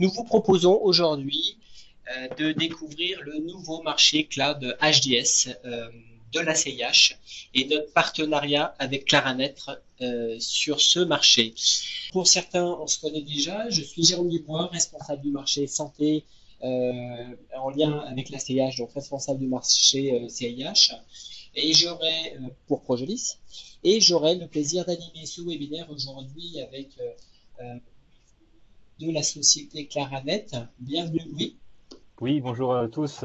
Nous vous proposons aujourd'hui de découvrir le nouveau marché cloud HDS de la CIH et notre partenariat avec Claranet sur ce marché. Pour certains, on se connaît déjà. Je suis Jérôme Dubois, responsable du marché santé en lien avec la CIH, donc responsable du marché CIH. Et j'aurai pour Progelis. Et j'aurai le plaisir d'animer ce webinaire aujourd'hui avec de la société Claranet. Bienvenue, oui. Oui, bonjour à tous.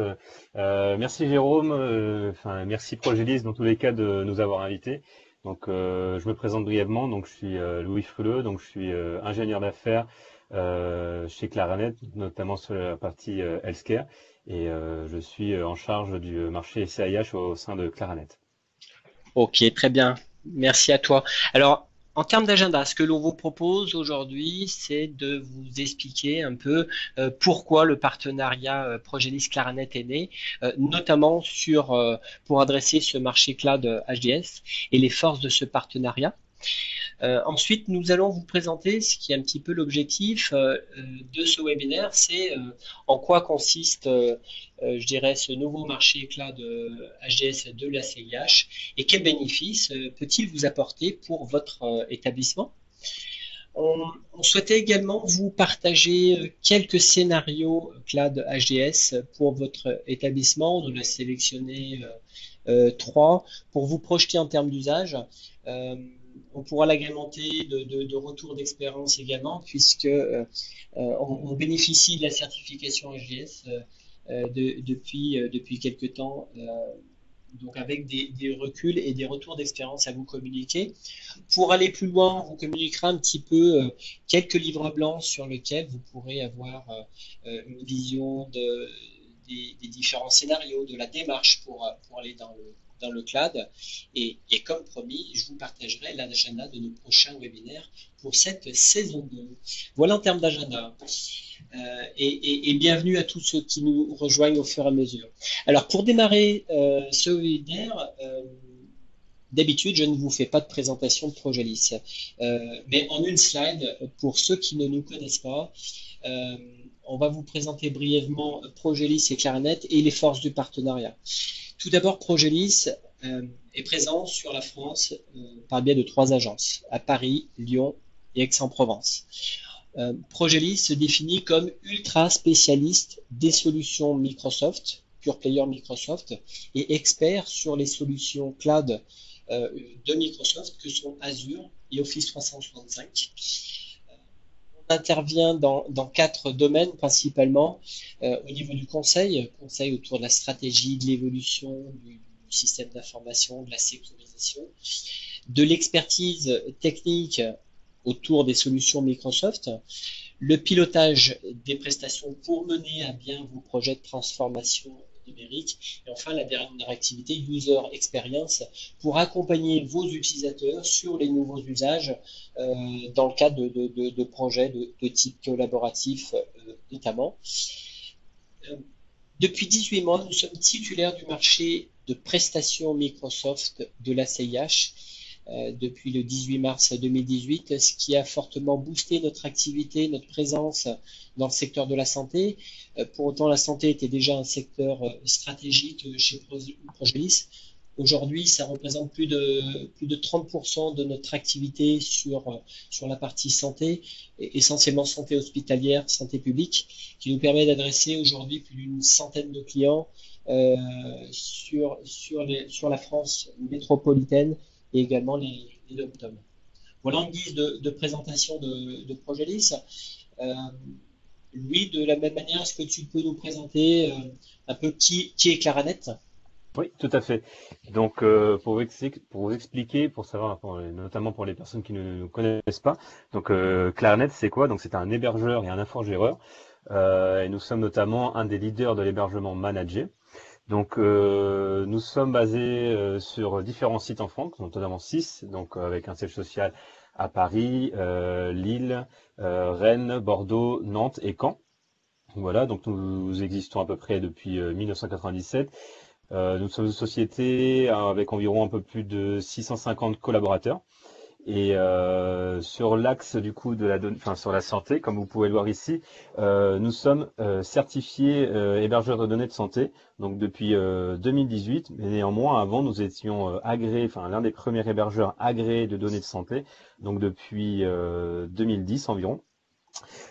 Merci Jérôme, merci Progelis dans tous les cas de nous avoir invités. Je me présente brièvement. Donc, je suis Louis Fruleux, donc je suis ingénieur d'affaires chez Claranet, notamment sur la partie healthcare, et je suis en charge du marché SAIH au sein de Claranet. Ok, très bien. Merci à toi. Alors, en termes d'agenda, ce que l'on vous propose aujourd'hui, c'est de vous expliquer un peu pourquoi le partenariat Progelis Claranet est né, notamment pour adresser ce marché cloud HDS et les forces de ce partenariat. Ensuite, nous allons vous présenter ce qui est un petit peu l'objectif de ce webinaire, c'est en quoi consiste, je dirais, ce nouveau marché cloud HDS de la CIH et quels bénéfices peut-il vous apporter pour votre établissement. On souhaitait également vous partager quelques scénarios cloud HDS pour votre établissement. On en a sélectionné trois pour vous projeter en termes d'usage. Euh, on pourra l'agrémenter de retours d'expérience également, puisque on bénéficie de la certification HDS depuis quelques temps, donc avec des reculs et des retours d'expérience à vous communiquer. Pour aller plus loin, on vous communiquera un petit peu quelques livres blancs sur lesquels vous pourrez avoir une vision des différents scénarios, de la démarche pour aller dans le cloud. Et comme promis, je vous partagerai l'agenda de nos prochains webinaires pour cette saison 2. Voilà en termes d'agenda. Et bienvenue à tous ceux qui nous rejoignent au fur et à mesure. Alors pour démarrer ce webinaire, d'habitude, je ne vous fais pas de présentation de Progelis, mais en une slide, pour ceux qui ne nous connaissent pas, on va vous présenter brièvement Progelis et Claranet et les forces du partenariat. Tout d'abord, Progelis est présent sur la France par le biais de 3 agences, à Paris, Lyon et Aix-en-Provence. Progelis se définit comme ultra spécialiste des solutions Microsoft, pure player Microsoft, et expert sur les solutions cloud de Microsoft que sont Azure et Office 365. On intervient dans 4 domaines principalement au niveau du conseil autour de la stratégie, de l'évolution du système d'information, de la sécurisation, de l'expertise technique autour des solutions Microsoft, le pilotage des prestations pour mener à bien vos projets de transformation numérique, et enfin la dernière activité, User Experience, pour accompagner vos utilisateurs sur les nouveaux usages dans le cadre de projets de type collaboratif notamment. Depuis 18 mois, nous sommes titulaires du marché de prestations Microsoft de la CIH depuis le 18 mars 2018, ce qui a fortement boosté notre activité, notre présence dans le secteur de la santé. Pour autant, la santé était déjà un secteur stratégique chez Progelis. Aujourd'hui, ça représente plus de 30% de notre activité sur la partie santé, essentiellement santé hospitalière, santé publique, qui nous permet d'adresser aujourd'hui plus d'une centaine de clients sur la France métropolitaine et également les dom-toms. Voilà en guise de présentation de Progelis. Euh, Louis, de la même manière, est-ce que tu peux nous présenter un peu qui est Claranet? Oui, tout à fait. Pour vous expliquer, pour savoir, notamment pour les personnes qui ne nous connaissent pas, Claranet, c'est quoi? Donc, c'est un hébergeur et un infogéreur. Et nous sommes notamment un des leaders de l'hébergement managé. Nous sommes basés sur différents sites en France, notamment 6, avec un siège social à Paris, Lille, Rennes, Bordeaux, Nantes et Caen. Voilà, donc nous existons à peu près depuis 1997. Nous sommes une société avec environ un peu plus de 650 collaborateurs. Et sur l'axe du coup de enfin sur la santé, comme vous pouvez le voir ici, nous sommes certifiés hébergeurs de données de santé, donc depuis 2018. Mais néanmoins, avant, nous étions agréés, enfin l'un des premiers hébergeurs agréés de données de santé, donc depuis 2010 environ.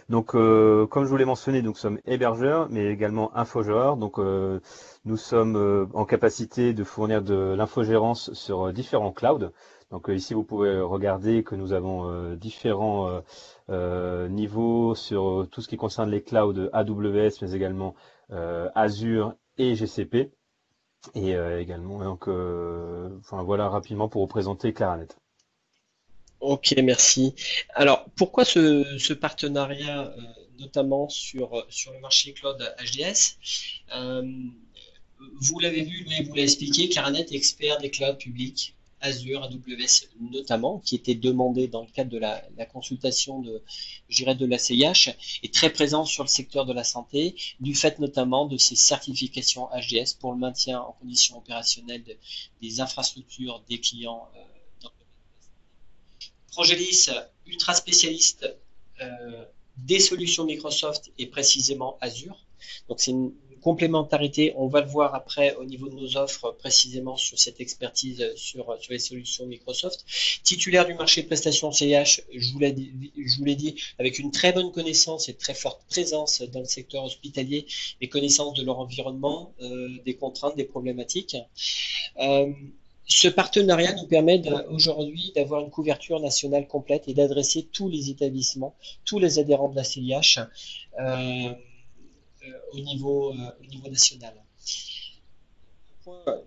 Donc, comme je vous l'ai mentionné, nous sommes hébergeurs, mais également infogéreurs. Donc, nous sommes en capacité de fournir de l'infogérance sur différents clouds. Donc, ici, vous pouvez regarder que nous avons différents niveaux sur tout ce qui concerne les clouds AWS, mais également Azure et GCP. Et également, donc, enfin voilà rapidement pour vous présenter Claranet. Ok, merci. Alors, pourquoi ce partenariat, notamment sur le marché cloud HDS? Euh, Vous l'avez vu, lui, vous l'a expliqué, Claranet est expert des clouds publics, Azure, AWS notamment, qui était demandé dans le cadre de la consultation je dirais, de la CIH, est très présent sur le secteur de la santé, du fait notamment de ses certifications HDS pour le maintien en condition opérationnelle des infrastructures des clients dans le domaine de la santé. Progelis, ultra spécialiste des solutions Microsoft et précisément Azure. Donc c'est une complémentarité, on va le voir après au niveau de nos offres précisément sur cette expertise sur les solutions Microsoft. Titulaire du marché de prestations CIH, je vous l'ai dit, avec une très bonne connaissance et très forte présence dans le secteur hospitalier, et connaissance de leur environnement, des contraintes, des problématiques. Ce partenariat nous permet aujourd'hui d'avoir une couverture nationale complète et d'adresser tous les établissements, tous les adhérents de la CIH au niveau national.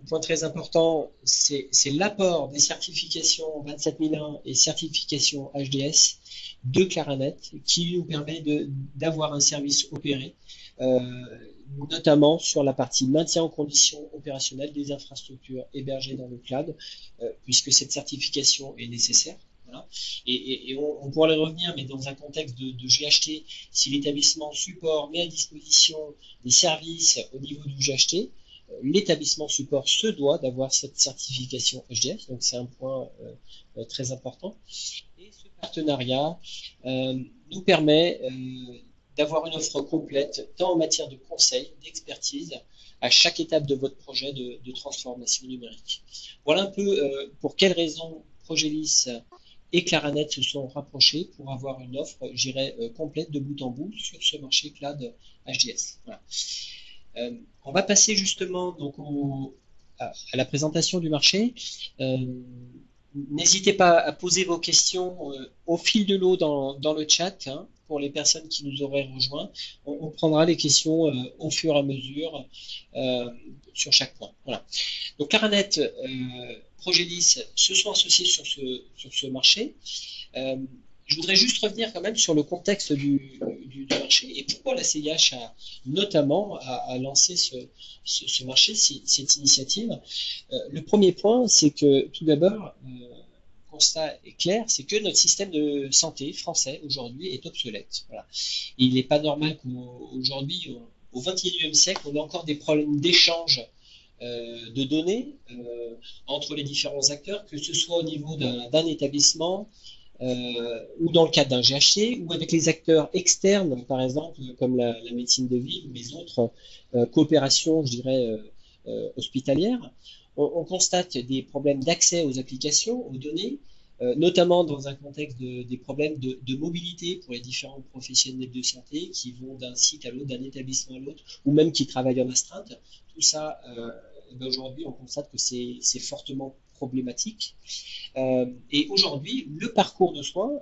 Point très important, c'est l'apport des certifications 27001 et certifications HDS de Claranet qui nous permet d'avoir un service opéré, notamment sur la partie maintien en condition opérationnelle des infrastructures hébergées dans le cloud, puisque cette certification est nécessaire. Voilà. Et on pourrait y revenir, mais dans un contexte de GHT, si l'établissement support met à disposition des services au niveau du GHT, l'établissement support se doit d'avoir cette certification HDS, donc c'est un point très important. Et ce partenariat nous permet d'avoir une offre complète, tant en matière de conseil, d'expertise, à chaque étape de votre projet de transformation numérique. Voilà un peu pour quelles raisons Progelis et Claranet se sont rapprochés pour avoir une offre, je dirais, complète de bout en bout sur ce marché cloud HDS. Voilà. On va passer justement donc à la présentation du marché. N'hésitez pas à poser vos questions au fil de l'eau dans le chat, hein, pour les personnes qui nous auraient rejoints. On prendra les questions au fur et à mesure sur chaque point. Voilà. Donc Claranet, Progelis se sont associés sur ce marché. Je voudrais juste revenir quand même sur le contexte du marché et pourquoi la CIH a notamment lancé ce marché, cette initiative. Le premier point, c'est que tout d'abord, le constat est clair, c'est que notre système de santé français aujourd'hui est obsolète. Voilà. Et il n'est pas normal qu'aujourd'hui, au XXIe siècle, on ait encore des problèmes d'échange de données entre les différents acteurs, que ce soit au niveau d'un établissement, ou dans le cadre d'un GHC, ou avec les acteurs externes, par exemple, comme la médecine de ville, ou les autres coopérations, je dirais, hospitalières. On constate des problèmes d'accès aux applications, aux données, notamment dans un contexte des problèmes de mobilité pour les différents professionnels de santé qui vont d'un site à l'autre, d'un établissement à l'autre, ou même qui travaillent en astreinte. Tout ça, aujourd'hui, on constate que c'est fortement problématique. Et aujourd'hui, le parcours de soins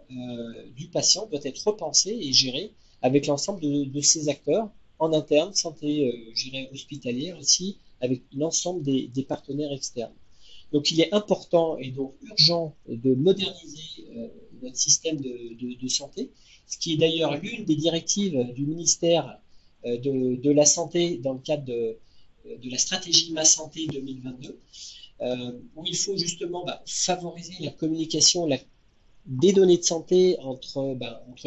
du patient doit être repensé et géré avec l'ensemble de ces acteurs en interne, santé, je dirais, hospitalière aussi, avec l'ensemble des partenaires externes. Donc il est important et donc urgent de moderniser notre système de santé, ce qui est d'ailleurs l'une des directives du ministère de la Santé dans le cadre de la stratégie Ma Santé 2022, où il faut justement favoriser la communication, des données de santé entre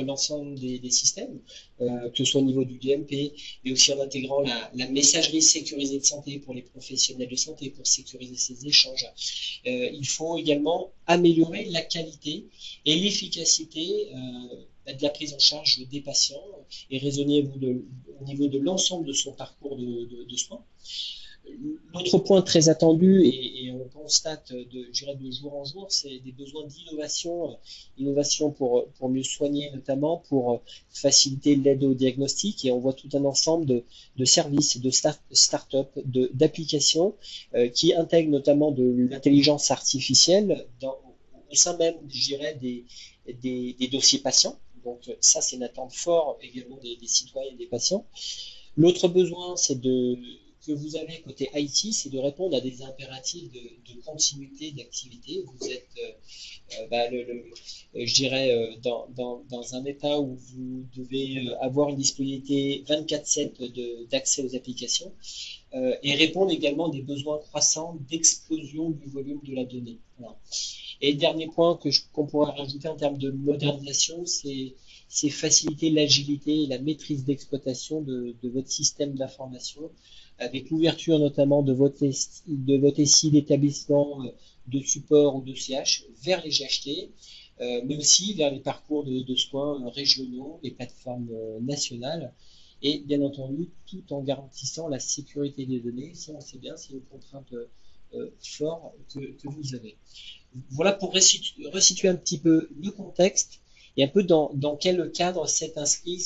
l'ensemble des systèmes, que ce soit au niveau du DMP, mais aussi en intégrant la messagerie sécurisée de santé pour les professionnels de santé, pour sécuriser ces échanges. Il faut également améliorer la qualité et l'efficacité de la prise en charge des patients et raisonner au niveau de l'ensemble de son parcours de soins. L'autre point très attendu et on constate je dirais de jour en jour, c'est des besoins d'innovation, innovation pour mieux soigner notamment, pour faciliter l'aide au diagnostic et on voit tout un ensemble de services, de start-up, d'applications qui intègrent notamment de l'intelligence artificielle au sein même, je dirais, des dossiers patients. Donc ça, c'est une attente forte également des citoyens et des patients. L'autre besoin, que vous avez côté IT, c'est de répondre à des impératifs de continuité d'activité. Vous êtes, je dirais, dans un état où vous devez avoir une disponibilité 24/7 d'accès aux applications et répondre également à des besoins croissants d'explosion du volume de la donnée. Voilà. Et le dernier point qu'on pourrait rajouter en termes de modernisation, c'est faciliter l'agilité et la maîtrise d'exploitation de votre système d'information avec l'ouverture notamment de votre SI d'établissement de support ou de CH vers les GHT, mais aussi vers les parcours de soins régionaux, les plateformes nationales, et bien entendu tout en garantissant la sécurité des données. Ça, on sait bien, c'est une contrainte forte que vous avez. Voilà pour resituer un petit peu le contexte et un peu dans quel cadre s'est inscrit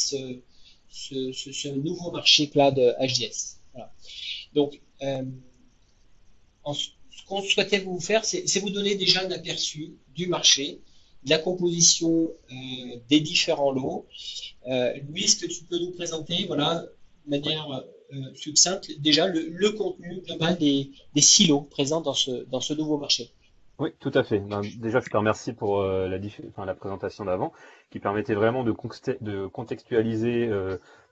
ce nouveau marché cloud HDS. Voilà. Donc, ce qu'on souhaitait vous faire, c'est vous donner déjà un aperçu du marché, de la composition des différents lots. Louis, est-ce que tu peux nous présenter, voilà, de manière succincte, déjà le contenu global des silos présents dans ce nouveau marché? Oui, tout à fait. Ben, déjà, je te remercie pour la présentation d'avant, qui permettait vraiment de contextualiser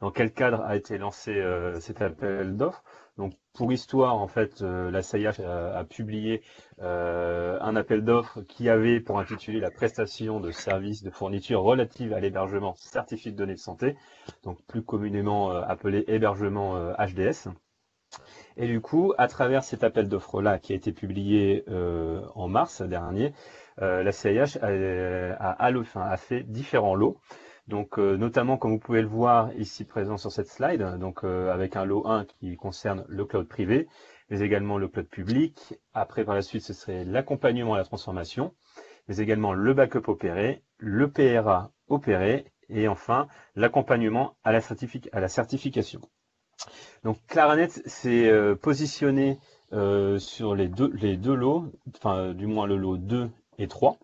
dans quel cadre a été lancé cet appel d'offres. Donc, pour histoire, en fait, la CIH a publié un appel d'offres qui avait pour intitulé la prestation de services de fourniture relative à l'hébergement certifié de données de santé, donc plus communément appelé hébergement HDS. Et du coup, à travers cet appel d'offres-là qui a été publié en mars dernier, la CIH a fait différents lots. Donc, notamment, comme vous pouvez le voir ici présent sur cette slide, donc avec un lot 1 qui concerne le cloud privé, mais également le cloud public. Après, par la suite, ce serait l'accompagnement à la transformation, mais également le backup opéré, le PRA opéré, et enfin l'accompagnement à la certification. Donc Claranet s'est positionné sur les deux lots, enfin du moins le lot 2 et 3.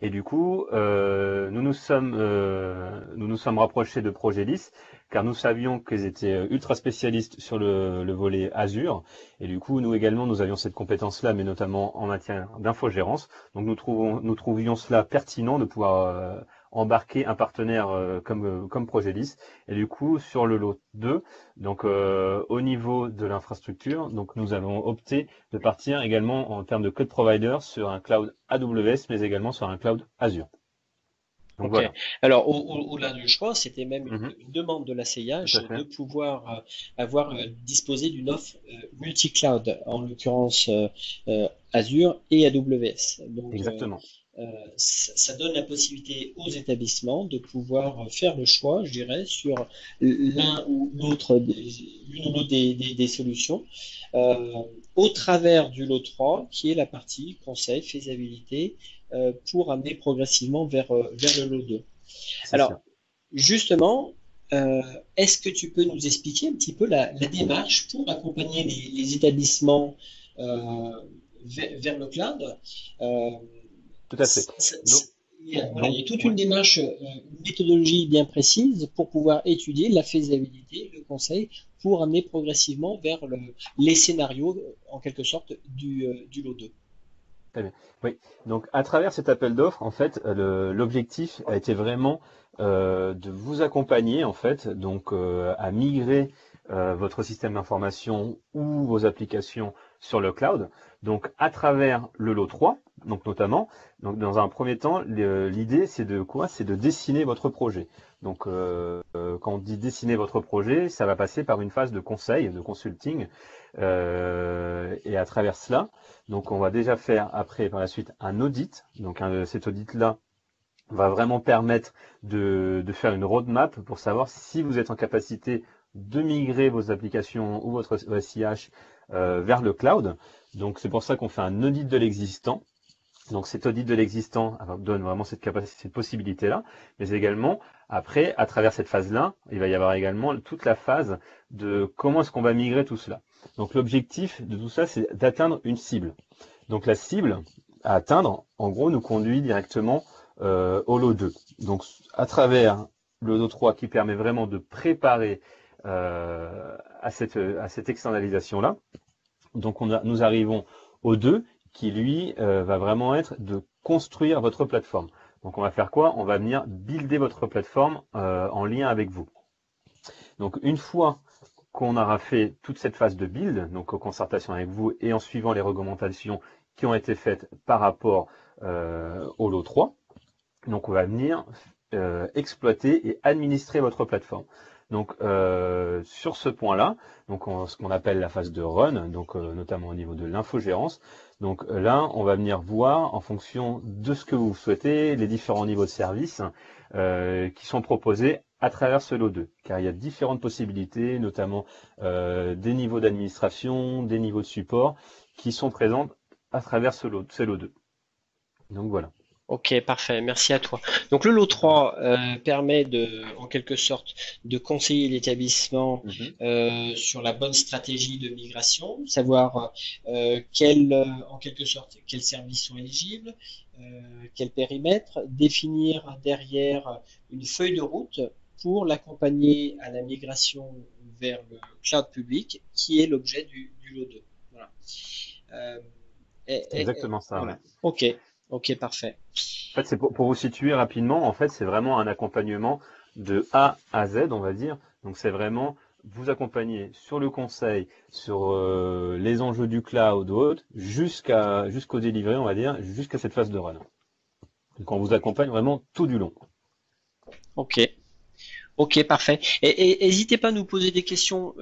Et du coup, nous nous sommes rapprochés de Progelis, car nous savions qu'ils étaient ultra spécialistes sur le volet Azure. Et du coup, nous également, nous avions cette compétence-là, mais notamment en matière d'infogérance. Donc nous trouvions cela pertinent de pouvoir embarquer un partenaire comme Progelis. Et du coup, sur le lot 2, donc au niveau de l'infrastructure, donc nous avons opté de partir également en termes de cloud provider sur un cloud AWS, mais également sur un cloud Azure. Donc Ok. voilà. Alors, au-delà du choix, c'était même Mhm. une demande de la Tout CIH à fait. de pouvoir avoir disposé d'une offre multi-cloud, en l'occurrence Azure et AWS. Donc, Exactement. ça donne la possibilité aux établissements de pouvoir faire le choix, je dirais, sur l'un ou l'autre l'une ou l'autre des solutions au travers du lot 3, qui est la partie conseil, faisabilité, pour amener progressivement vers le lot 2. C'est Alors, ça. justement, est-ce que tu peux nous expliquer un petit peu la démarche pour accompagner les établissements vers le cloud? Euh, Tout à fait. Donc, voilà, il y donc a toute ouais. une démarche, une méthodologie bien précise pour pouvoir étudier la faisabilité, le conseil, pour amener progressivement vers les scénarios, en quelque sorte, du lot 2. Très bien. Oui. Donc, à travers cet appel d'offres, en fait, l'objectif a été vraiment de vous accompagner, en fait, donc à migrer votre système d'information ou vos applications sur le cloud. Donc, à travers le lot 3, Donc notamment, donc dans un premier temps, l'idée c'est de quoi? C'est de dessiner votre projet. Donc quand on dit dessiner votre projet, ça va passer par une phase de conseil, de consulting, et à travers cela, donc on va déjà faire après par la suite un audit. Donc cet audit-là va vraiment permettre de faire une roadmap pour savoir si vous êtes en capacité de migrer vos applications ou votre SIH vers le cloud. Donc c'est pour ça qu'on fait un audit de l'existant. Donc cet audit de l'existant donne vraiment cette capacité, cette possibilité-là, mais également, après, à travers cette phase-là, il va y avoir également toute la phase de comment est-ce qu'on va migrer tout cela. Donc l'objectif de tout ça, c'est d'atteindre une cible. Donc la cible à atteindre, en gros, nous conduit directement au lot 2. Donc à travers le lot 3 qui permet vraiment de préparer à cette externalisation-là, donc nous arrivons au 2 qui lui va vraiment être de construire votre plateforme. Donc on va faire quoi? On va venir builder votre plateforme en lien avec vous. Donc une fois qu'on aura fait toute cette phase de build, donc en concertation avec vous et en suivant les recommandations qui ont été faites par rapport au lot 3, donc on va venir exploiter et administrer votre plateforme. Donc sur ce point-là, donc ce qu'on appelle la phase de run, donc notamment au niveau de l'infogérance. Donc là, on va venir voir en fonction de ce que vous souhaitez, les différents niveaux de service qui sont proposés à travers ce lot 2, car il y a différentes possibilités, notamment des niveaux d'administration, des niveaux de support qui sont présents à travers ce lot 2. Donc voilà. Ok, parfait, merci à toi. Donc le lot 3 permet en quelque sorte, de conseiller l'établissement Mhm. sur la bonne stratégie de migration, savoir en quelque sorte, quels services sont éligibles, quel périmètre, définir derrière une feuille de route pour l'accompagner à la migration vers le cloud public, qui est l'objet du lot 2. Voilà. Euh, C'est exactement ça, ouais. voilà. Ok, ok, parfait. En fait, c'est pour vous situer rapidement, en fait, c'est vraiment un accompagnement de A à Z, on va dire. Donc, c'est vraiment vous accompagner sur le conseil, sur les enjeux du cloud ou autre, jusqu'au delivery, on va dire, jusqu'à cette phase de run. Donc, on vous accompagne vraiment tout du long. Ok, ok, parfait. Et n'hésitez pas à nous poser des questions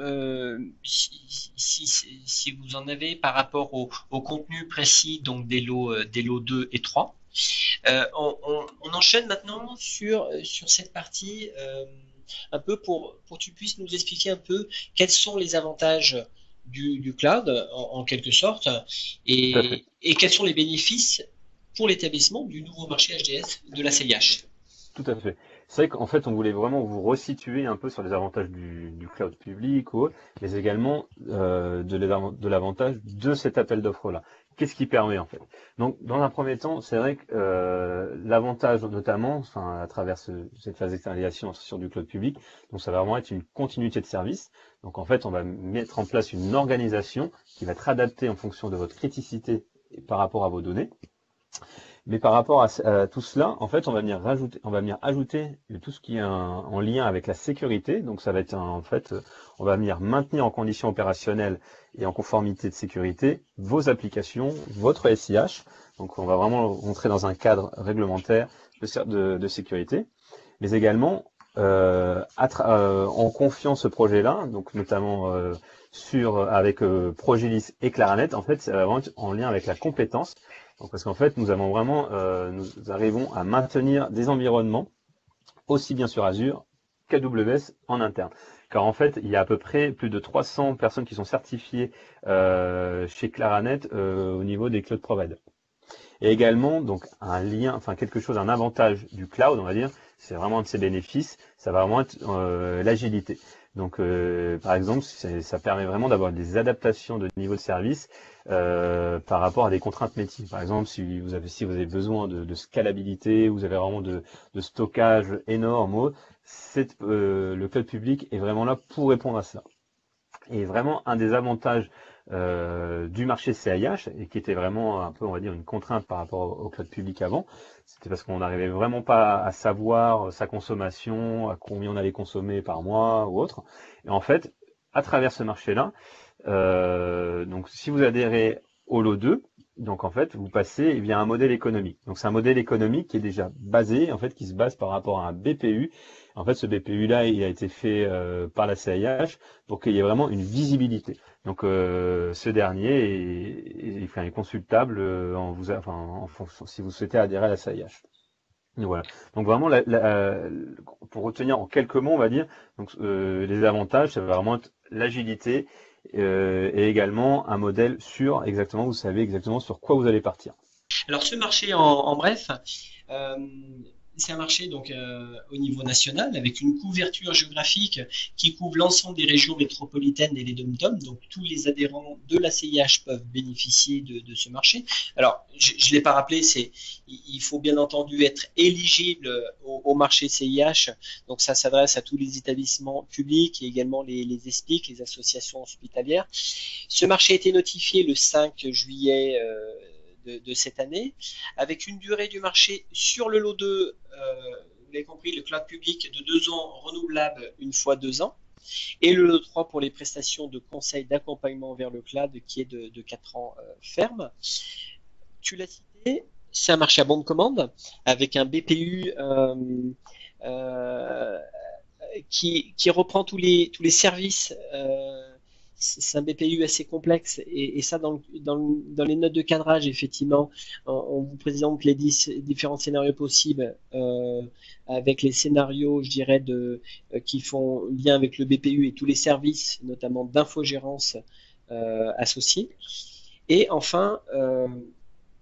si vous en avez par rapport au contenu précis donc des lots 2 et 3. On enchaîne maintenant sur cette partie un peu pour que tu puisses nous expliquer un peu quels sont les avantages du cloud en quelque sorte Tout à fait. et quels sont les bénéfices pour l'établissement du nouveau marché HDS de la CIH. Tout à fait. C'est vrai qu'en fait, on voulait vraiment vous resituer un peu sur les avantages du cloud public ou autre, mais également de l'avantage de cet appel d'offres-là. Qu'est-ce qui permet en fait? Donc, dans un premier temps, c'est vrai que l'avantage notamment, enfin, à travers cette phase d'externalisation sur du cloud public, donc ça va vraiment être une continuité de service. Donc, en fait, on va mettre en place une organisation qui va être adaptée en fonction de votre criticité et par rapport à vos données. Mais par rapport à tout cela, en fait, on va venir ajouter tout ce qui est en lien avec la sécurité. Donc, ça va être en fait, on va venir maintenir en condition opérationnelle et en conformité de sécurité vos applications, votre SIH. Donc, on va vraiment rentrer dans un cadre réglementaire de sécurité, mais également en confiant ce projet-là, donc notamment avec Progelis et Claranet, en fait, c'est vraiment en lien avec la compétence. Donc, parce qu'en fait, nous arrivons à maintenir des environnements aussi bien sur Azure qu'AWS en interne. Car en fait, il y a à peu près plus de 300 personnes qui sont certifiées chez Claranet au niveau des cloud providers. Et également, donc, un lien, enfin, un avantage du cloud, on va dire, c'est vraiment un de ses bénéfices, ça va vraiment être l'agilité. Donc, par exemple, ça permet vraiment d'avoir des adaptations de niveau de service par rapport à des contraintes métiers. Par exemple, si vous avez besoin de scalabilité, vous avez vraiment de stockage énorme, le cloud public est vraiment là pour répondre à cela. Et vraiment, un des avantages du marché CIH, et qui était vraiment un peu, on va dire, une contrainte par rapport au cloud public avant, c'était parce qu'on n'arrivait vraiment pas à savoir sa consommation, à combien on allait consommer par mois ou autre. Et en fait, à travers ce marché-là, donc si vous adhérez au lot 2, Donc en fait, vous passez via un modèle économique. Donc c'est un modèle économique qui est déjà basé, en fait, qui se base par rapport à un BPU. En fait, ce BPU-là, il a été fait par la CIH pour qu'il y ait vraiment une visibilité. Donc ce dernier enfin, est consultable en fonction, si vous souhaitez adhérer à la CIH. Et voilà. Donc vraiment, pour retenir en quelques mots, on va dire, donc les avantages, ça va vraiment être l'agilité et également un modèle sûr, exactement, vous savez exactement sur quoi vous allez partir. Alors ce marché en bref, euh, c'est un marché donc au niveau national avec une couverture géographique qui couvre l'ensemble des régions métropolitaines et les dom-toms. Donc tous les adhérents de la CIH peuvent bénéficier de ce marché. Alors je ne l'ai pas rappelé, il faut bien entendu être éligible au marché CIH. Donc ça s'adresse à tous les établissements publics et également les ESPIC, les associations hospitalières. Ce marché a été notifié le 5 juillet de cette année, avec une durée du marché sur le lot 2, vous l'avez compris, le cloud public de 2 ans renouvelable une fois 2 ans, et le lot 3 pour les prestations de conseil d'accompagnement vers le cloud qui est de 4 ans ferme. Tu l'as cité, c'est un marché à bon de commande avec un BPU euh, qui reprend tous les services. C'est un BPU assez complexe et ça dans les notes de cadrage effectivement on vous présente les différents scénarios possibles avec les scénarios je dirais qui font lien avec le BPU et tous les services notamment d'infogérance associés et enfin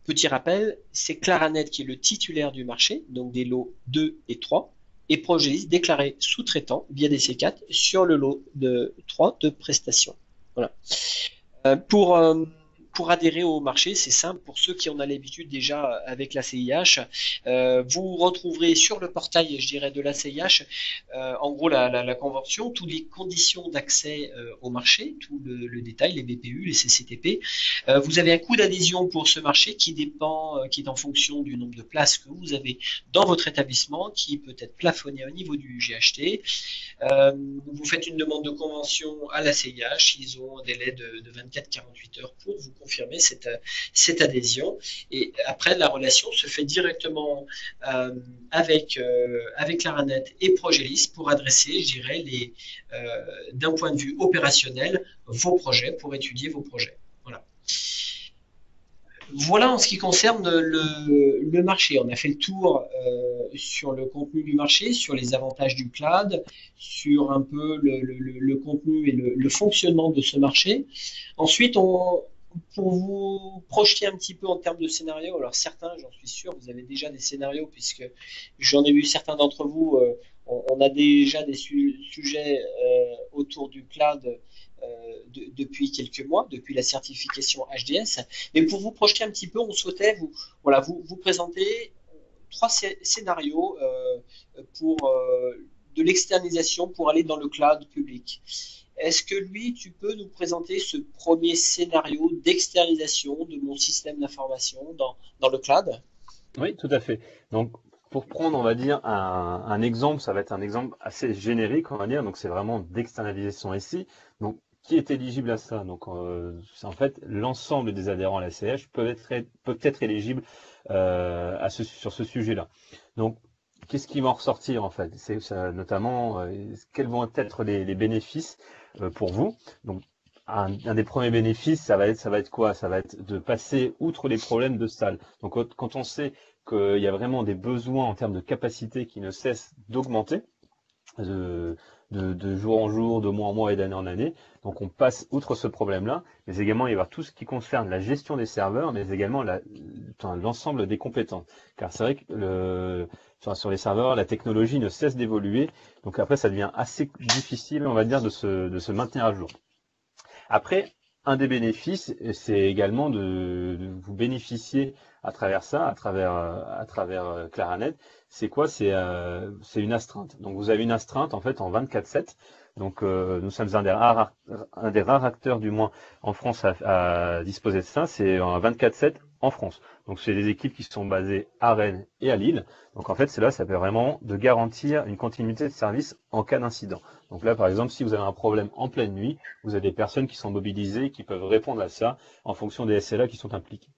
petit rappel, c'est Claranet qui est le titulaire du marché, donc des lots 2 et 3, et Progelis déclaré sous-traitant via des C4 sur le lot de 3 de prestations. Voilà. Pour, pour adhérer au marché, c'est simple. Pour ceux qui en ont l'habitude déjà avec la CIH, vous retrouverez sur le portail, je dirais, de la CIH, en gros la convention, toutes les conditions d'accès au marché, tout le détail, les BPU, les CCTP. Vous avez un coût d'adhésion pour ce marché qui dépend, qui est en fonction du nombre de places que vous avez dans votre établissement, qui peut être plafonné au niveau du GHT. Vous faites une demande de convention à la CIH, ils ont un délai de 24-48 heures pour vous confirmer cette adhésion. Et après, la relation se fait directement avec Claranet et Progelis pour adresser, je dirais, d'un point de vue opérationnel, vos projets, pour étudier vos projets. Voilà. Voilà en ce qui concerne le marché. On a fait le tour sur le contenu du marché, sur les avantages du cloud, sur un peu le contenu et le fonctionnement de ce marché. Ensuite, pour vous projeter un petit peu en termes de scénarios, alors certains, j'en suis sûr, vous avez déjà des scénarios puisque j'en ai vu certains d'entre vous, on a déjà des sujets autour du cloud depuis quelques mois, depuis la certification HDS. Mais pour vous projeter un petit peu, on souhaitait vous présenter 3 scénarios pour de l'externalisation pour aller dans le cloud public. Est-ce que lui, tu peux nous présenter ce premier scénario d'externalisation de mon système d'information dans le cloud? Oui, tout à fait. Donc, pour prendre, on va dire, un exemple, ça va être un exemple assez générique, on va dire. Donc, c'est vraiment d'externalisation ici. Donc, qui est éligible à ça? Donc, c'est en fait, l'ensemble des adhérents à la CH peuvent être éligibles sur ce sujet-là. Donc, qu'est-ce qui va en ressortir en fait? C'est notamment quels vont être les bénéfices pour vous. Donc, un des premiers bénéfices, ça va être quoi? Ça va être de passer outre les problèmes de salle. Donc, quand on sait qu'il y a vraiment des besoins en termes de capacité qui ne cessent d'augmenter de jour en jour, de mois en mois et d'année en année. Donc on passe outre ce problème-là, mais également il va y avoir tout ce qui concerne la gestion des serveurs, mais également l'ensemble des compétences. Car c'est vrai que sur les serveurs, la technologie ne cesse d'évoluer, donc après ça devient assez difficile, on va dire, de se maintenir à jour. Après, un des bénéfices, c'est également de vous bénéficier à travers ça, à travers Claranet. C'est quoi? C'est une astreinte. Donc vous avez une astreinte en fait en 24/7. Donc nous sommes un des rares acteurs du moins en France à disposer de ça. C'est en 24/7 en France. Donc c'est des équipes qui sont basées à Rennes et à Lille. Donc en fait c'est là, ça permet vraiment de garantir une continuité de service en cas d'incident. Donc là par exemple si vous avez un problème en pleine nuit, vous avez des personnes qui sont mobilisées, qui peuvent répondre à ça en fonction des SLA qui sont impliqués.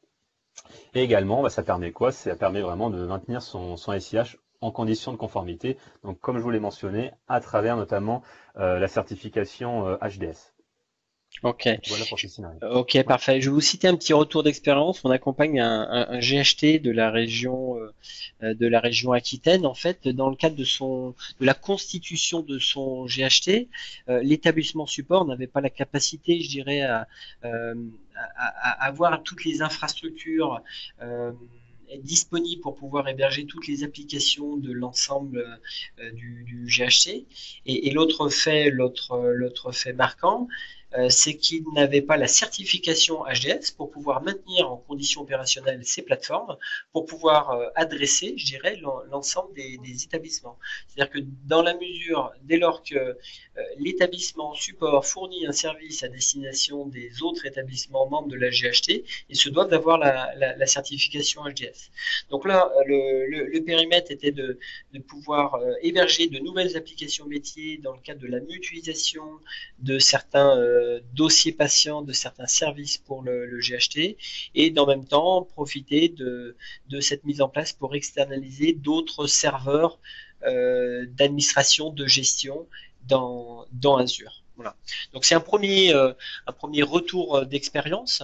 Et également, bah, ça permet quoi? Ça permet vraiment de maintenir son SIH en condition de conformité. Donc, comme je vous l'ai mentionné, à travers notamment la certification HDS. Ok. Voilà pour ce scénario. Ok, Ouais. parfait. Je vais vous citer un petit retour d'expérience. On accompagne un GHT de la région Aquitaine. En fait, dans le cadre de la constitution de son GHT, l'établissement support n'avait pas la capacité, je dirais, euh, à avoir toutes les infrastructures disponibles pour pouvoir héberger toutes les applications de l'ensemble du GHT. Et l'autre fait marquant, c'est qu'ils n'avaient pas la certification HDS pour pouvoir maintenir en condition opérationnelle ces plateformes, pour pouvoir adresser, je dirais, l'ensemble des établissements. C'est-à-dire que dans la mesure, dès lors que l'établissement support fournit un service à destination des autres établissements membres de la GHT, ils se doivent d'avoir la certification HDS. Donc là, le périmètre était de pouvoir héberger de nouvelles applications métiers dans le cadre de la mutualisation de certains dossiers patients, de certains services pour le GHT, et en même temps profiter de cette mise en place pour externaliser d'autres serveurs d'administration, de gestion dans Azure. Voilà. Donc c'est un premier retour d'expérience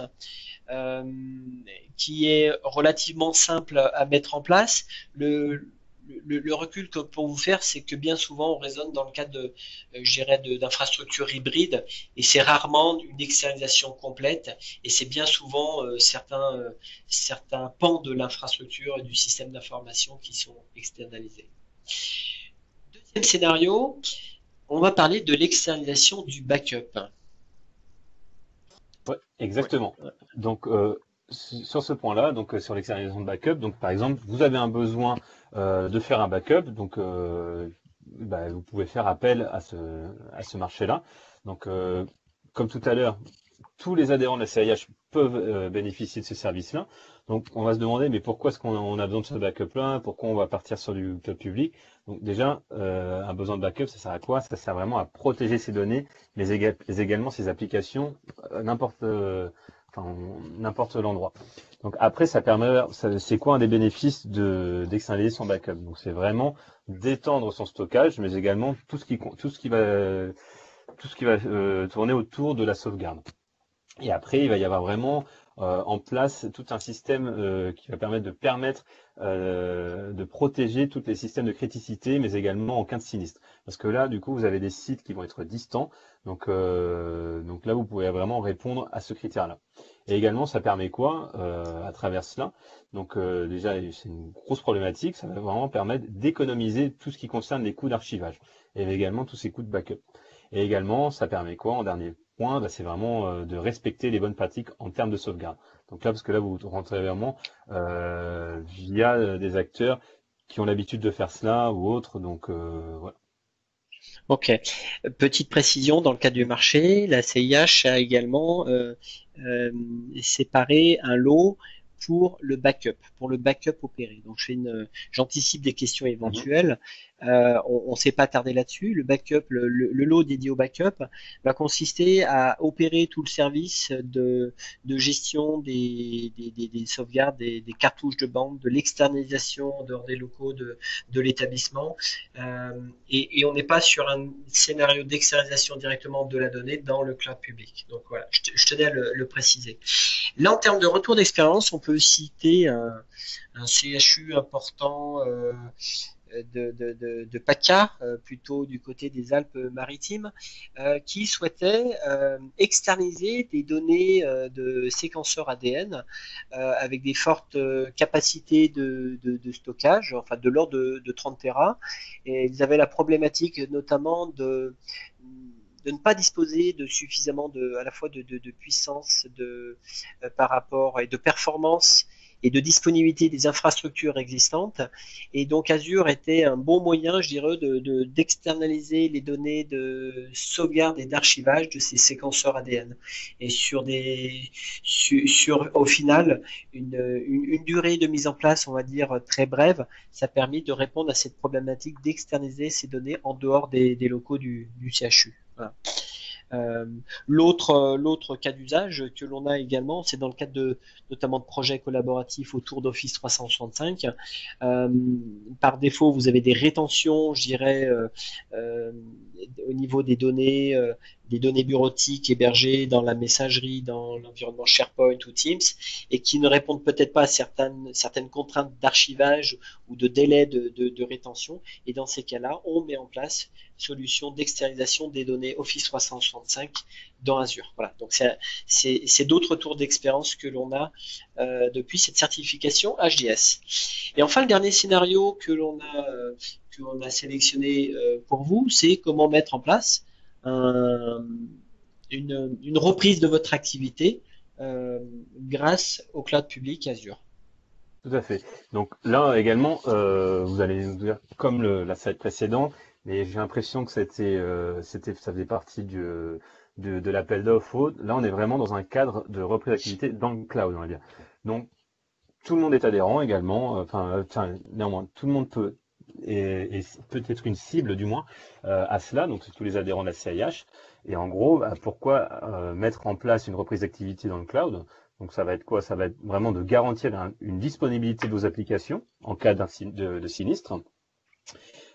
euh, qui est relativement simple à mettre en place. Le recul que pour vous faire, c'est que bien souvent on raisonne dans le cadre d'infrastructures hybrides et c'est rarement une externalisation complète et c'est bien souvent certains pans de l'infrastructure et du système d'information qui sont externalisés. Deuxième scénario, on va parler de l'externalisation du backup. Ouais, exactement. Donc, sur ce point-là, donc sur l'externalisation de backup, donc par exemple, vous avez un besoin de faire un backup, donc bah, vous pouvez faire appel à ce marché-là. Donc, comme tout à l'heure, tous les adhérents de la CIH peuvent bénéficier de ce service-là. Donc, on va se demander, mais pourquoi est-ce qu'on a besoin de ce backup-là? Pourquoi on va partir sur du cloud public? Donc, déjà, un besoin de backup, ça sert à quoi? Ça sert vraiment à protéger ces données, mais également ces applications, enfin, n'importe l'endroit. Donc, après, c'est quoi un des bénéfices d'externaliser son backup? Donc, c'est vraiment d'étendre son stockage, mais également tout ce qui va tourner autour de la sauvegarde. Et après, il va y avoir vraiment en place tout un système qui va permettre de protéger tous les systèmes de criticité, mais également en cas de sinistre. Parce que là, du coup, vous avez des sites qui vont être distants. Donc là, vous pouvez vraiment répondre à ce critère-là. Et également, ça permet quoi à travers cela? Donc déjà, c'est une grosse problématique. Ça va vraiment permettre d'économiser tout ce qui concerne les coûts d'archivage et également tous ces coûts de backup. Et également, ça permet quoi en dernier point, bah, c'est vraiment de respecter les bonnes pratiques en termes de sauvegarde. Donc là, parce que là, vous rentrez vraiment via des acteurs qui ont l'habitude de faire cela ou autre. Donc voilà. Ok. Petite précision, dans le cadre du marché, la CIH a également euh, séparé un lot pour le backup opéré. Donc j'anticipe des questions Mhm. éventuelles. On ne s'est pas tardé là-dessus. Le backup, le lot dédié au backup va consister à opérer tout le service de gestion des sauvegardes, des cartouches de bande, de l'externalisation en dehors des locaux de l'établissement. Et on n'est pas sur un scénario d'externalisation directement de la donnée dans le cloud public. Donc voilà, je tenais à le préciser. Là, en termes de retour d'expérience, on peut citer un CHU important de PACA, plutôt du côté des Alpes-Maritimes, qui souhaitait externaliser des données de séquenceurs ADN avec des fortes capacités de stockage, enfin de l'ordre de 30 Tera. Et ils avaient la problématique notamment de ne pas disposer de suffisamment à la fois de puissance par rapport et de performance et de disponibilité des infrastructures existantes. Et donc Azure était un bon moyen, je dirais, d'externaliser les données de sauvegarde et d'archivage de ces séquenceurs ADN. Et au final, une durée de mise en place, on va dire, très brève, ça a permis de répondre à cette problématique d'externaliser ces données en dehors des locaux du CHU. Voilà. Euh, l'autre cas d'usage que l'on a également, c'est dans le cadre notamment de projets collaboratifs autour d'Office 365. Euh, Par défaut, vous avez des rétentions, je dirais, euh, au niveau des données bureautiques hébergées dans la messagerie, dans l'environnement SharePoint ou Teams, et qui ne répondent peut-être pas à certaines contraintes d'archivage ou de délai de rétention. Et dans ces cas-là, on met en place une solution d'externalisation des données Office 365 dans Azure. Voilà, donc c'est d'autres tours d'expérience que l'on a depuis cette certification HDS. Et enfin, le dernier scénario que l'on a sélectionné pour vous, c'est comment mettre en place un, une reprise de votre activité grâce au cloud public Azure. Tout à fait. Donc là également, vous allez nous dire comme la slide précédente, mais j'ai l'impression que ça faisait partie de l'appel d'offres. Là, on est vraiment dans un cadre de reprise d'activité dans le cloud, on va dire. Donc tout le monde est adhérent également. Néanmoins, tout le monde peut et peut être une cible du moins à cela. Donc c'est tous les adhérents de la CIH. Et en gros, pourquoi mettre en place une reprise d'activité dans le cloud? Donc ça va être quoi? Ça va être vraiment de garantir une disponibilité de vos applications en cas de sinistre.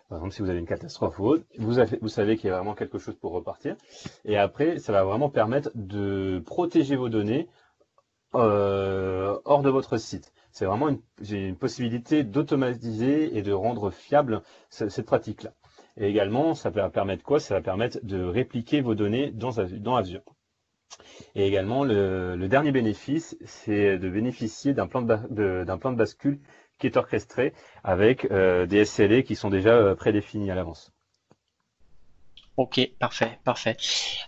Par exemple, si vous avez une catastrophe ou autre, vous savez qu'il y a vraiment quelque chose pour repartir. Et après, ça va vraiment permettre de protéger vos données hors de votre site. C'est vraiment une possibilité d'automatiser et de rendre fiable cette pratique-là. Et également, ça va permettre quoi? Ça va permettre de répliquer vos données dans Azure. Et également, le dernier bénéfice, c'est de bénéficier d'un plan de bascule qui est orchestré avec des SLA qui sont déjà prédéfinis à l'avance. Ok, parfait, parfait.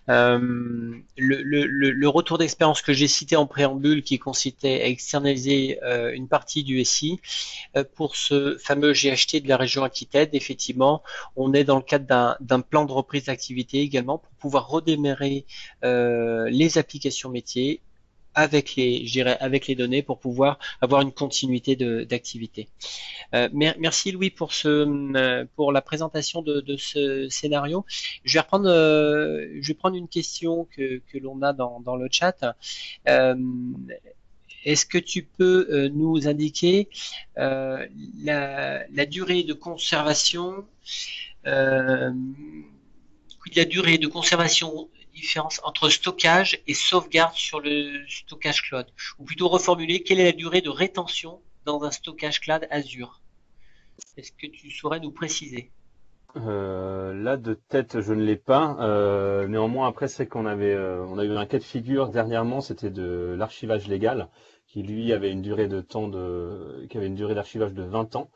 Le retour d'expérience que j'ai cité en préambule, qui consistait à externaliser une partie du SI, pour ce fameux GHT de la région Aquitaine, effectivement, on est dans le cadre d'un plan de reprise d'activité également pour pouvoir redémarrer les applications métiers avec les données pour pouvoir avoir une continuité d'activité. Merci Louis pour la présentation de ce scénario. Je vais prendre une question que l'on a dans le chat. Euh, Est-ce que tu peux nous indiquer la durée de conservation, euh, la durée de conservation différence entre stockage et sauvegarde sur le stockage cloud? Ou plutôt reformuler, quelle est la durée de rétention dans un stockage cloud Azure? Est-ce que tu saurais nous préciser? Là de tête, je ne l'ai pas. Néanmoins, après, c'est on a eu un cas de figure dernièrement, c'était de l'archivage légal, qui lui avait une durée qui avait une durée d'archivage de 20 ans.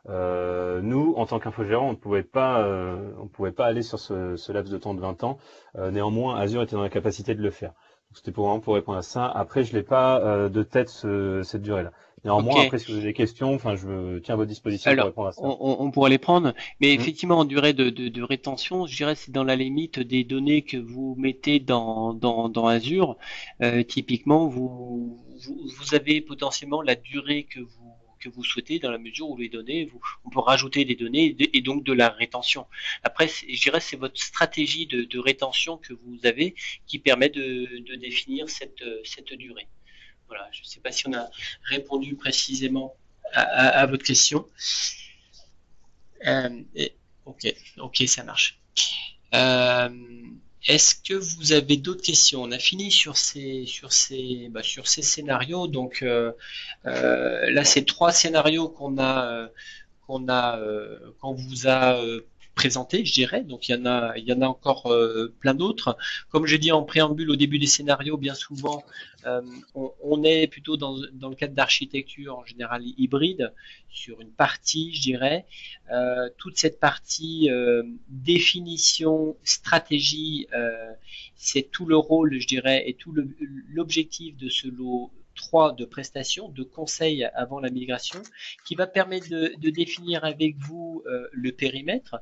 Nous, en tant qu'infogérant, on ne pouvait pas aller sur ce laps de temps de 20 ans. Néanmoins, Azure était dans la capacité de le faire. Donc, c'était pour répondre à ça. Après, je l'ai pas de tête cette durée-là. Néanmoins, Ok. après, si vous avez des questions, enfin, je me tiens à votre disposition pour Alors, répondre à ça. on pourrait les prendre, mais Hmm. effectivement, en durée de rétention, je dirais c'est dans la limite des données que vous mettez dans Azure. Typiquement, vous avez potentiellement la durée que vous souhaitez dans la mesure où les données, on peut rajouter des données et donc de la rétention. Après, je dirais c'est votre stratégie de rétention que vous avez qui permet de définir cette durée. Voilà, je ne sais pas si on a répondu précisément à votre question. Euh, et- ok, ok, ça marche. Euh, Est-ce que vous avez d'autres questions? On a fini sur ces scénarios. Donc là, c'est trois scénarios qu'on vous a présenté, je dirais. Donc il y en a encore plein d'autres. Comme je dis en préambule au début des scénarios, bien souvent, euh, on est plutôt dans le cadre d'architecture en général hybride sur une partie, je dirais. Toute cette partie définition, stratégie, c'est tout le rôle, je dirais, et tout l'objectif de ce lot 3 de prestations, de conseils avant la migration, qui va permettre de définir avec vous le périmètre,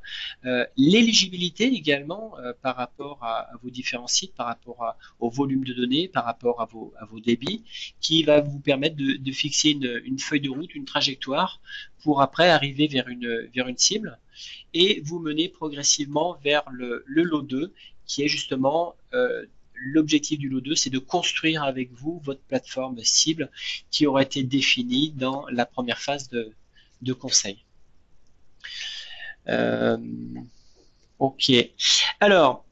l'éligibilité également par rapport à vos différents sites, par rapport au volume de données, par rapport à vos débits, qui va vous permettre de fixer une feuille de route, une trajectoire, pour après arriver vers une cible et vous mener progressivement vers le lot 2, qui est justement l'objectif du lot 2, c'est de construire avec vous votre plateforme cible qui aura été définie dans la première phase de conseil. Ok. Alors,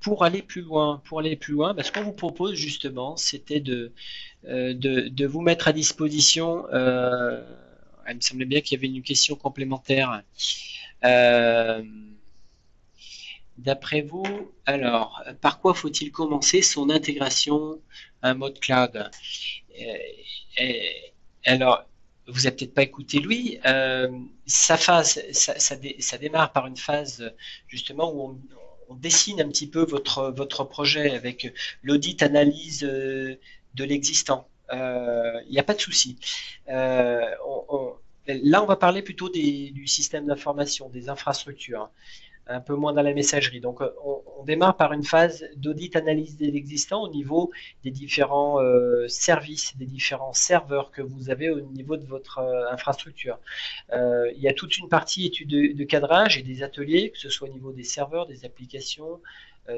pour aller plus loin, ce qu'on vous propose justement, c'était de vous mettre à disposition. Il me semblait bien qu'il y avait une question complémentaire. D'après vous, alors, par quoi faut-il commencer son intégration à un mode cloud? Alors, vous n'avez peut-être pas écouté Louis. Ça démarre par une phase justement où on dessine un petit peu votre projet avec l'audit analyse de l'existant. Il n'y a pas de souci. Là, on va parler plutôt du système d'information, des infrastructures, un peu moins dans la messagerie. Donc, on démarre par une phase d'audit analyse de l'existant au niveau des différents services, des différents serveurs que vous avez au niveau de votre infrastructure. Il y a toute une partie étude de cadrage et des ateliers, que ce soit au niveau des serveurs, des applications,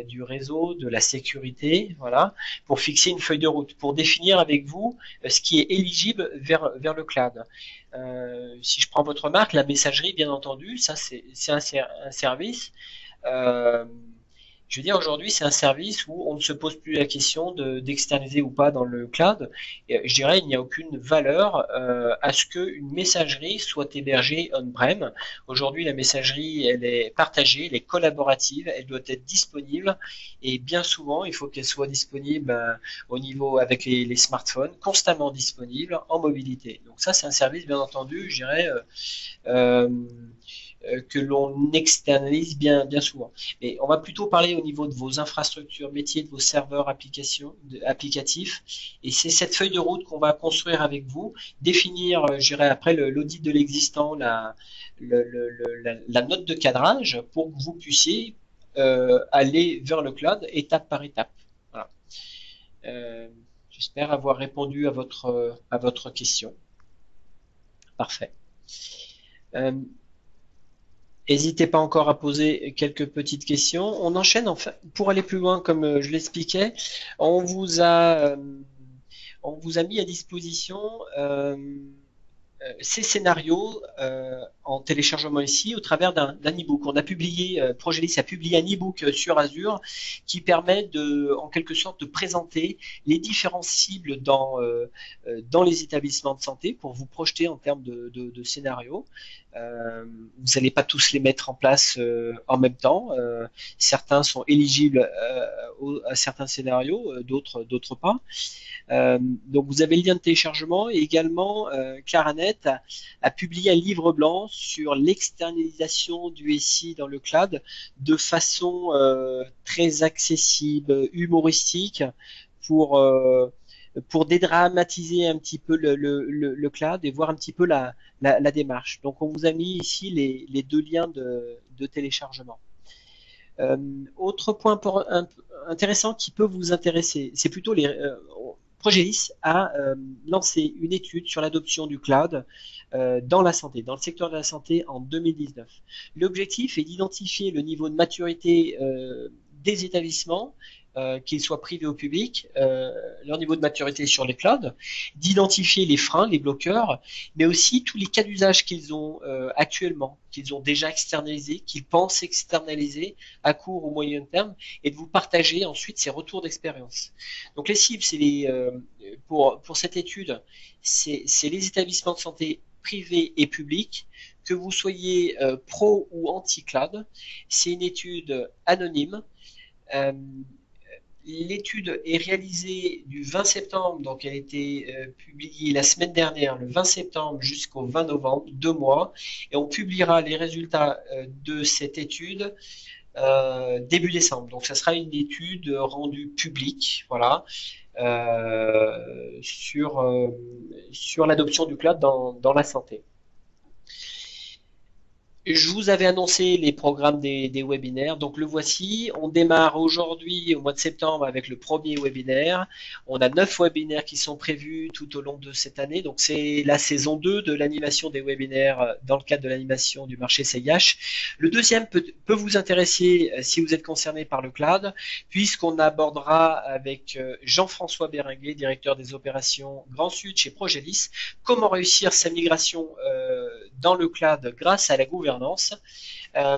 du réseau, de la sécurité, voilà, pour fixer une feuille de route, pour définir avec vous ce qui est éligible vers le cloud. Si je prends votre marque, la messagerie, bien entendu, ça c'est un service. Je veux dire, aujourd'hui, c'est un service où on ne se pose plus la question d'externaliser ou pas dans le cloud. Et, je dirais, il n'y a aucune valeur à ce qu'une messagerie soit hébergée on-prem. Aujourd'hui, la messagerie, elle est partagée, elle est collaborative, elle doit être disponible. Et bien souvent, il faut qu'elle soit disponible au niveau avec les smartphones, constamment disponible en mobilité. Donc ça, c'est un service, bien entendu, je dirais, que l'on externalise bien souvent. Mais on va plutôt parler au niveau de vos infrastructures métiers, de vos serveurs applicatifs. Et c'est cette feuille de route qu'on va construire avec vous, définir, je dirais, après l'audit de l'existant, la note de cadrage pour que vous puissiez aller vers le cloud étape par étape. Voilà. J'espère avoir répondu à votre question. Parfait. N'hésitez pas encore à poser quelques petites questions. On enchaîne, enfin, pour aller plus loin, comme je l'expliquais, on vous a mis à disposition ces scénarios en téléchargement ici au travers d'un e-book. On a publié, Progelis a publié un e-book sur Azure qui permet en quelque sorte de présenter les différentes cibles dans les établissements de santé pour vous projeter en termes de scénarios. Vous n'allez pas tous les mettre en place en même temps. Certains sont éligibles à certains scénarios, d'autres pas. Donc vous avez le lien de téléchargement et également Claranet a publié un livre blanc sur l'externalisation du SI dans le cloud de façon très accessible, humoristique pour dédramatiser un petit peu le cloud et voir un petit peu la démarche. Donc on vous a mis ici les deux liens de téléchargement. Autre point intéressant qui peut vous intéresser, c'est plutôt Progelis a lancé une étude sur l'adoption du cloud dans la santé, dans le secteur de la santé en 2019. L'objectif est d'identifier le niveau de maturité des établissements, qu'ils soient privés ou publics, leur niveau de maturité sur les clouds, d'identifier les freins, les bloqueurs, mais aussi tous les cas d'usage qu'ils ont actuellement, qu'ils ont déjà externalisés, qu'ils pensent externaliser à court ou moyen terme, et de vous partager ensuite ces retours d'expérience. Donc les cibles, c'est pour cette étude, c'est les établissements de santé privés et publics, que vous soyez pro ou anti-cloud. C'est une étude anonyme. L'étude est réalisée du 20 septembre, donc elle a été publiée la semaine dernière, le 20 septembre jusqu'au 20 novembre, 2 mois, et on publiera les résultats de cette étude début décembre. Donc ça sera une étude rendue publique, voilà, sur l'adoption du cloud dans la santé. Je vous avais annoncé les programmes des webinaires, donc le voici. On démarre aujourd'hui au mois de septembre avec le premier webinaire. On a 9 webinaires qui sont prévus tout au long de cette année. Donc c'est la saison 2 de l'animation des webinaires dans le cadre de l'animation du marché CIH. Le deuxième peut vous intéresser si vous êtes concerné par le cloud, puisqu'on abordera avec Jean-François Béringuet, directeur des opérations Grand Sud chez Progelis, comment réussir sa migration dans le cloud grâce à la gouvernance. Euh,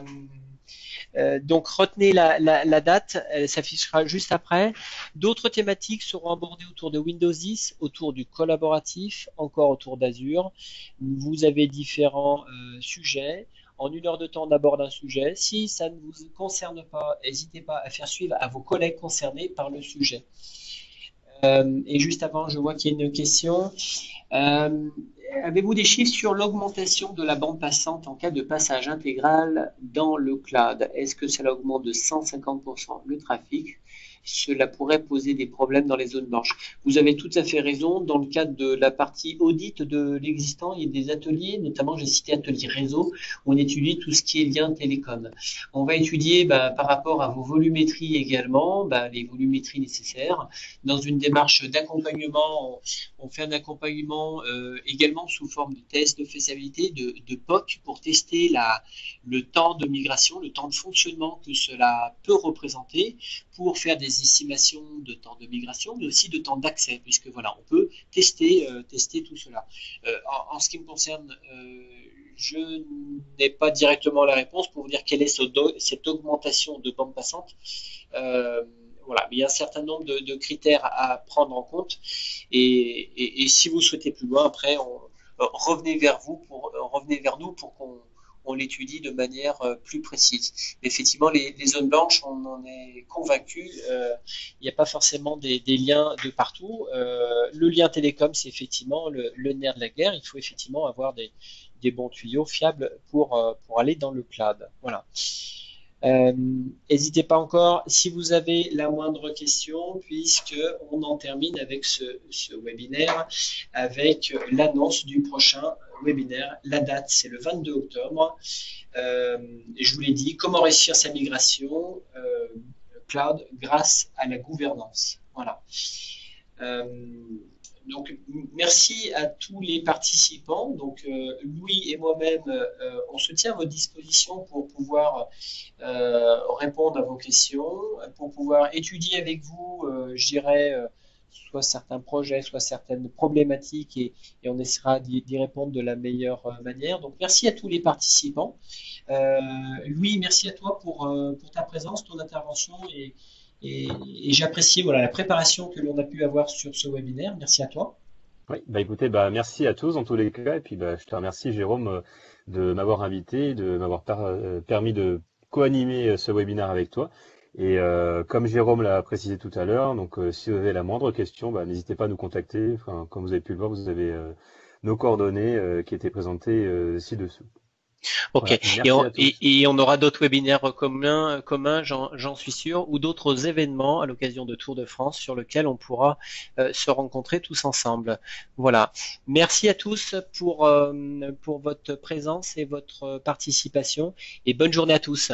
donc retenez la date, elle s'affichera juste après. D'autres thématiques seront abordées autour de Windows 10, autour du collaboratif, encore autour d'Azure. Vous avez différents sujets. En 1 heure de temps, on aborde un sujet. Si ça ne vous concerne pas, n'hésitez pas à faire suivre à vos collègues concernés par le sujet. Et juste avant, je vois qu'il y a une question. Avez-vous des chiffres sur l'augmentation de la bande passante en cas de passage intégral dans le cloud? Est-ce que cela augmente de 150% le trafic? Cela pourrait poser des problèmes dans les zones blanches. Vous avez tout à fait raison. Dans le cadre de la partie audit de l'existant, il y a des ateliers, notamment j'ai cité atelier réseau, où on étudie tout ce qui est lien télécom. On va étudier par rapport à vos volumétries également, les volumétries nécessaires. Dans une démarche d'accompagnement, on fait un accompagnement également sous forme de test de faisabilité, de POC, pour tester le temps de migration, le temps de fonctionnement que cela peut représenter, pour faire des estimations de temps de migration, mais aussi de temps d'accès, puisque voilà, on peut tester tout cela. En ce qui me concerne, je n'ai pas directement la réponse pour vous dire quelle est cette augmentation de bande passante. Voilà, mais il y a un certain nombre de critères à prendre en compte, et si vous souhaitez plus loin, après, revenez vers nous pour qu'on l'étudie de manière plus précise. Mais effectivement, les zones blanches, on en est convaincu, il n'y a pas forcément des liens de partout. Le lien télécom, c'est effectivement le nerf de la guerre. Il faut effectivement avoir des bons tuyaux fiables pour aller dans le cloud. Voilà. N'hésitez pas encore si vous avez la moindre question, puisque on en termine avec ce webinaire, avec l'annonce du prochain webinaire. La date, c'est le 22 octobre. Je vous l'ai dit, comment réussir sa migration cloud grâce à la gouvernance. Voilà. Donc, merci à tous les participants. Donc, Louis et moi-même, on se tient à votre disposition pour pouvoir répondre à vos questions, pour pouvoir étudier avec vous, je dirais, soit certains projets, soit certaines problématiques, et on essaiera d'y répondre de la meilleure manière. Donc, merci à tous les participants. Louis, merci à toi pour ta présence, ton intervention, et j'ai apprécié voilà, la préparation que l'on a pu avoir sur ce webinaire. Merci à toi. Oui, écoutez, merci à tous en tous les cas, et puis je te remercie Jérôme de m'avoir invité, de m'avoir permis de co-animer ce webinaire avec toi. Et comme Jérôme l'a précisé tout à l'heure, donc si vous avez la moindre question, n'hésitez pas à nous contacter. Enfin, comme vous avez pu le voir, vous avez nos coordonnées qui étaient présentées ci-dessous. Ok, voilà, et on aura d'autres webinaires communs, j'en suis sûr, ou d'autres événements à l'occasion de Tour de France sur lesquels on pourra se rencontrer tous ensemble. Voilà. Merci à tous pour votre présence et votre participation, et bonne journée à tous.